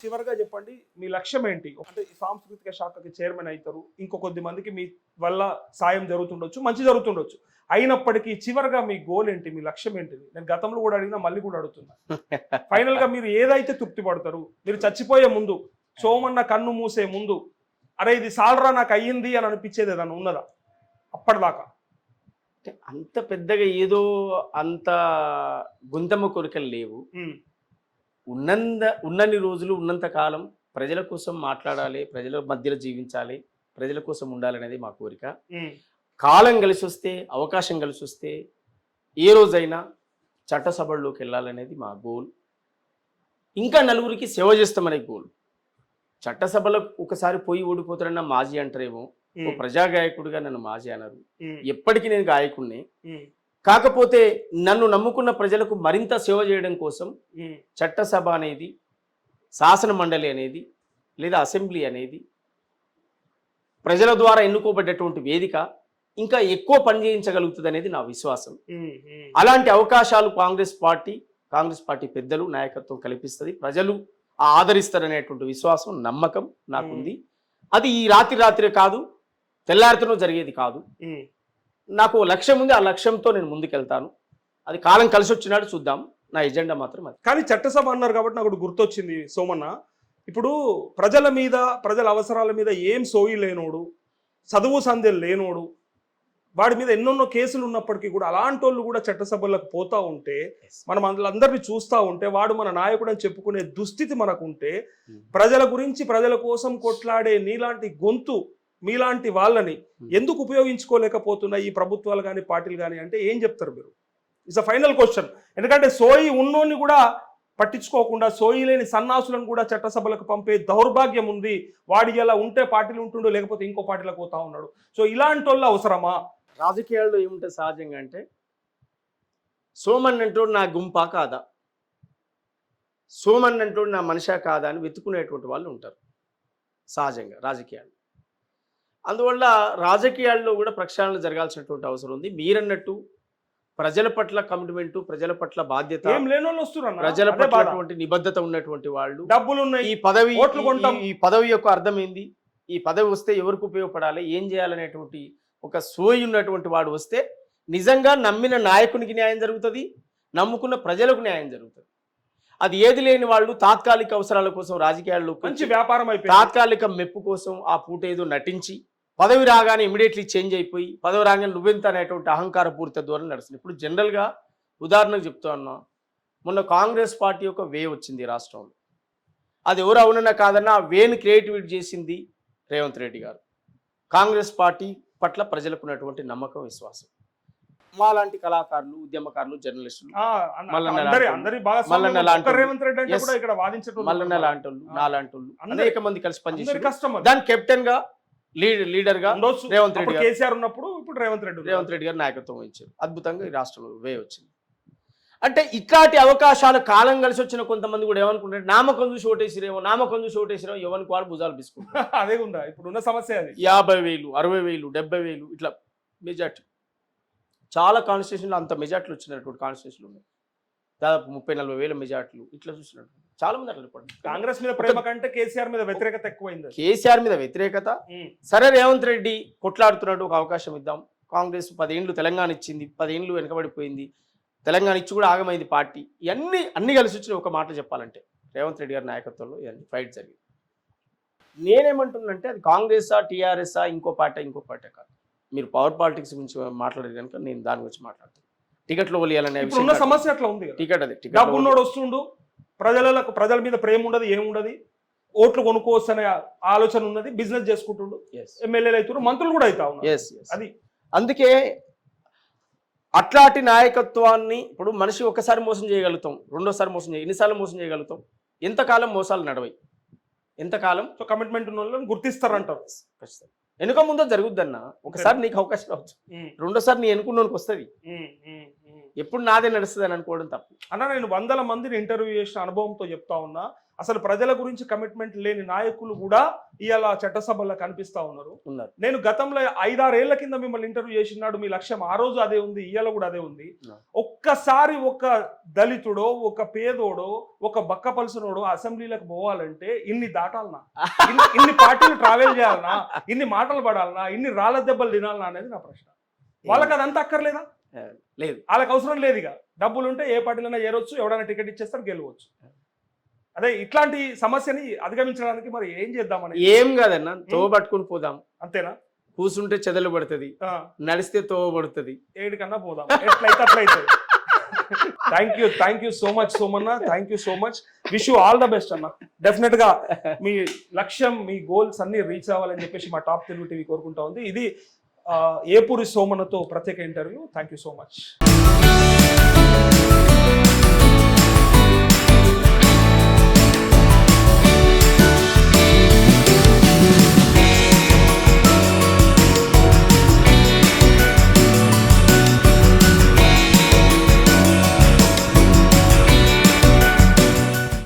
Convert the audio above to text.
చివరిగా చెప్పండి మీ లక్ష్యం ఏంటి? అంటే ఈ సాంస్కృతిక శాఖకి చైర్మన్ అవుతారు, ఇంకో కొద్ది మందికి మీ వల్ల సాయం జరుగుతుండొచ్చు, మంచి జరుగుతుండొచ్చు. అయినప్పటికీ చివరిగా మీ గోల్ ఏంటి, మీ లక్ష్యం ఏంటిది? నేను గతంలో కూడా అడిగినా మళ్ళీ కూడా అడుగుతున్నా. ఫైనల్ గా మీరు ఏదైతే తృప్తి పడతారు, మీరు చచ్చిపోయే ముందు, సోమన్న కన్ను మూసే ముందు, అరే ఇది సాలరా నాకు అయ్యింది అని అనిపించేది ఏదన్నా ఉన్నదా అప్పటిదాకా? అంత పెద్దగా ఏదో అంత గుంతమ్మ కోరికలు లేవు. ఉన్నన్ని రోజులు ఉన్నంత కాలం ప్రజల కోసం మాట్లాడాలి, ప్రజల మధ్యలో జీవించాలి, ప్రజల కోసం ఉండాలనేది మా కోరిక. కాలం కలిసి వస్తే, అవకాశం కలిసి వస్తే ఏ రోజైనా చట్టసభల్లోకి వెళ్ళాలనేది మా గోల్. ఇంకా నలుగురికి సేవ చేస్తామనే గోల్. చట్టసభలకు ఒకసారి పోయి ఓడిపోతారన్న మాజీ అంటారేమో, ఓ ప్రజాగాయకుడిగా నన్ను మాజీ అన్నారు. ఎప్పటికీ నేను గాయకుడిని. కాకపోతే నన్ను నమ్ముకున్న ప్రజలకు మరింత సేవ చేయడం కోసం చట్టసభ అనేది, శాసన మండలి అనేది, లేదా అసెంబ్లీ అనేది, ప్రజల ద్వారా ఎన్నుకోబడ్డటువంటి వేదిక ఇంకా ఎక్కువ పనిచేయించగలుగుతుంది అనేది నా విశ్వాసం. అలాంటి అవకాశాలు కాంగ్రెస్ పార్టీ పెద్దలు నాయకత్వం కల్పిస్తుంది. ప్రజలు ఆదరిస్తారనేటువంటి విశ్వాసం, నమ్మకం నాకుంది. అది ఈ రాత్రి కాదు, తెల్లారితోనూ జరిగేది కాదు. నాకు లక్ష్యం ఉంది, ఆ లక్ష్యంతో నేను ముందుకెళ్తాను. అది కాలం కలిసి వచ్చినాడు చూద్దాం. నా ఎజెండా మాత్రం అది. కానీ చట్టసభ అన్నారు కాబట్టి నాకు గుర్తొచ్చింది సోమన్న, ఇప్పుడు ప్రజల మీద, ప్రజల అవసరాల మీద ఏం సోయి లేనోడు, చదువు సంధ్యలు లేనోడు, వాడి మీద ఎన్నెన్నో కేసులు ఉన్నప్పటికీ కూడా అలాంటి వాళ్ళు కూడా చట్టసభలకు పోతా ఉంటే, మనం అందరినీ చూస్తూ ఉంటే, వాడు మన నాయకుడు అని చెప్పుకునే దుస్థితి మనకుంటే, ప్రజల గురించి ప్రజల కోసం కొట్లాడే నీలాంటి గొంతు, మీలాంటి వాళ్ళని ఎందుకు ఉపయోగించుకోలేకపోతున్నాయి ఈ ప్రభుత్వాలు కానీ పార్టీలు కానీ అంటే ఏం చెప్తారు మీరు? It's a final question. ఎందుకంటే సోయి ఉన్నోని కూడా పట్టించుకోకుండా, సోయి లేని సన్నాసులను కూడా చట్టసభలకు పంపే దౌర్భాగ్యం ఉంది. వాడి ఎలా ఉంటే పార్టీలు ఉంటుండో, లేకపోతే ఇంకో పార్టీలకు పోతా ఉన్నాడు. సో ఇలాంటి వాళ్ళు అవసరమా? రాజకీయాల్లో ఏముంటుంది సహజంగా అంటే, సోమన్ అంటోడు నా గుంపా కాదా, సోమన్ అంటోడు నా మనిషా కాదా అని వెతుకునేటువంటి వాళ్ళు ఉంటారు సహజంగా రాజకీయాలు. అందువల్ల రాజకీయాల్లో కూడా ప్రక్షాళన జరగాల్సినటువంటి అవసరం ఉంది. మీరన్నట్టు ప్రజల పట్ల కమిట్మెంటు, ప్రజల పట్ల బాధ్యత, ప్రజల పట్ల నిబద్ధత ఉన్నటువంటి వాళ్ళు, డబ్బులు ఉన్నాయి, ఈ పదవి యొక్క అర్థం ఏంది, ఈ పదవి వస్తే ఎవరికి ఉపయోగపడాలి, ఏం చేయాలనేటువంటి ఒక సోయి ఉన్నటువంటి వాడు వస్తే నిజంగా నమ్మిన నాయకునికి న్యాయం జరుగుతుంది, నమ్ముకున్న ప్రజలకు న్యాయం జరుగుతుంది. అది ఏది లేని వాళ్ళు తాత్కాలిక అవసరాల కోసం రాజకీయాల్లో మంచి వ్యాపారం అయిపోయి, తాత్కాలిక మెప్పు కోసం ఆ పూట ఏదో నటించి, పదవి రాగానే ఇమీడియట్లీ చేంజ్ అయిపోయి, పదవి రాగానే నువ్వెంత అనేటువంటి అహంకార పూరిత ధోరణి నడుస్తుంది. ఇప్పుడు జనరల్గా ఉదాహరణకు చెప్తా ఉన్నా, మొన్న కాంగ్రెస్ పార్టీ యొక్క వే వచ్చింది రాష్ట్రంలో. అది ఎవరు అవునన్నా కాదన్నా ఆ వేని క్రియేటివిటీ చేసింది రేవంత్ రెడ్డి గారు. కాంగ్రెస్ పార్టీ పట్ల ప్రజలకు ఉన్నటువంటి నమ్మకం, విశ్వాసం. మాలాంటి కళాకారులు, ఉద్యమకారులు, జర్నలిస్టులు, మల్లన్న లాంటి నాలాంటి అనేక మంది కలిసి పనిచేస్తారు. దాని కెప్టెన్ గా, లీడర్ గా రేవంత్ రెడ్డి గారు, కేసీఆర్ ఉన్నప్పుడు ఇప్పుడు రేవంత్ రెడ్డి గారు నాయకత్వం వహించారు. అద్భుతంగా ఈ రాష్ట్రంలో వే వచ్చింది. అంటే ఇట్లాంటి అవకాశాలు కాలం కలిసి వచ్చిన కొంతమంది కూడా ఏమనుకుంటారు, నామకం చూసి ఓటేసిరేమో, ఎవరికి వాడు భుజాలు తీసుకుంటారు. అదే ఉందా ఇప్పుడున్న సమస్య? 50,000, 60,000, 70,000 ఇట్లా మెజార్టీ. చాలా కాన్స్టిట్యూషన్లు అంత మెజార్టీలు వచ్చినటువంటి కాన్స్టిట్యూషన్లు ఉన్నాయి. దాదాపు 30-40,000 మెజార్టీలు ఇట్లా చూసినట్టు చాలా మంది అట్లా. కాంగ్రెస్ మీద ప్రేమ కంటే కేసీఆర్ మీద వ్యతిరేకత ఎక్కువైంది. కేసీఆర్ మీద వ్యతిరేకత. సరే, రేవంత్ రెడ్డి కొట్లాడుతున్నాడు, ఒక అవకాశం ఇద్దాం. కాంగ్రెస్ 10 ఏళ్ళు తెలంగాణ ఇచ్చింది, 10 ఏళ్ళు వెనకబడిపోయింది. తెలంగాణ ఇచ్చి కూడా ఆగమైంది పార్టీ. అన్ని కలిసి వచ్చిన ఒక మాట చెప్పాలంటే రేవంత్ రెడ్డి గారి నాయకత్వంలో ఇవన్నీ ఫైట్ జరిగింది. నేనేమంటున్నానంటే అది కాంగ్రెసా, టీఆర్ఎస్ఆ, ఇంకో పార్టీ కాదు. మీరు పవర్ పాలిటిక్స్ గురించి మాట్లాడేది కనుక నేను దాని గురించి మాట్లాడతాను. టికెట్లు వలియాలనే సమస్య అట్లా ఉంది. టికెట్ అదే, డబ్బు ఉన్నోడు వస్తుండు, ప్రజల మీద ప్రేమ ఉండదు, ఏముండదు, ఓట్లు కొనుక్కోవచ్చు అనే ఆలోచన ఉన్నది, బిజినెస్ చేసుకుంటుండు, ఎమ్మెల్యేలు అవుతారు, మంత్రులు కూడా అవుతా ఉన్నారు. అది అందుకే అట్లాంటి నాయకత్వాన్ని ఇప్పుడు మనిషి ఒకసారి మోసం చేయగలుగుతాం, రెండోసారి మోసం ఎన్నిసార్లు మోసం చేయగలుగుతాం? ఎంతకాలం మోసాలు నడవై, ఎంతకాలం కమిట్మెంట్ ఉన్న వాళ్ళని గుర్తిస్తారంటారు. వెనుక ముందో జరుగుద్దన్న. ఒకసారి నీకు అవకాశం రావచ్చు, రెండోసారి నీ ఎన్నుకున్నోనికి వస్తుంది. ఎప్పుడు నాదే నడుస్తుంది అని అనుకోవడం తప్పు అన్న. నేను 100 మందిని ఇంటర్వ్యూ చేసిన అనుభవంతో చెప్తా ఉన్నా, అసలు ప్రజల గురించి కమిట్మెంట్ లేని నాయకులు కూడా ఇవాళ చట్టసభల్లో కనిపిస్తా ఉన్నారు. నేను గతంలో 5-6 ఏళ్ల కింద మిమ్మల్ని ఇంటర్వ్యూ చేసినాడు, మీ లక్ష్యం ఆ రోజు అదే ఉంది, ఇవాళ కూడా అదే ఉంది. ఒక్కసారి ఒక దళితుడో, ఒక పేదోడో, ఒక బక్క పలుసునోడో అసెంబ్లీలకు పోవాలంటే ఇన్ని దాటాలనా, ఇన్ని పార్టీలు ట్రావెల్ చేయాలనా, ఇన్ని మాటలు పడాలనా, ఇన్ని రాళ్ళ దెబ్బలు తినాలనా అనేది నా ప్రశ్న. వాళ్ళకి అదంతా అక్కర్లేదా? లేదు, వాళ్ళకి అవసరం లేదు. ఇక డబ్బులు ఉంటే ఏ పార్టీలైనా చేరొచ్చు, ఎవడైనా టికెట్ ఇచ్చేస్తారు, గెలవచ్చు. అదే ఇట్లాంటి సమస్యని అధిగమించడానికి మరి ఏం చేద్దామని. ఏం కాదన్న, తోవ పట్టుకుని పోదాం అంతేనా? కూర్చుంటే చెదలు పడుతుంది, నడిస్తే తోవ పడుతుంది, ఏడికన్నా పోదాం, ఎట్లయితే అట్లయితే. Thank you so much Somanna, thank you so much. Wish you all the best అన్న. డెఫినెట్ గా మీ లక్ష్యం, మీ గోల్స్ అన్ని రీచ్ అవ్వాలని చెప్పేసి మా టాప్ తెలుగు టీవీ కోరుకుంటా ఉంది. ఇది ఏపూరి సోమన్నతో ప్రత్యేక interview. Thank you so much.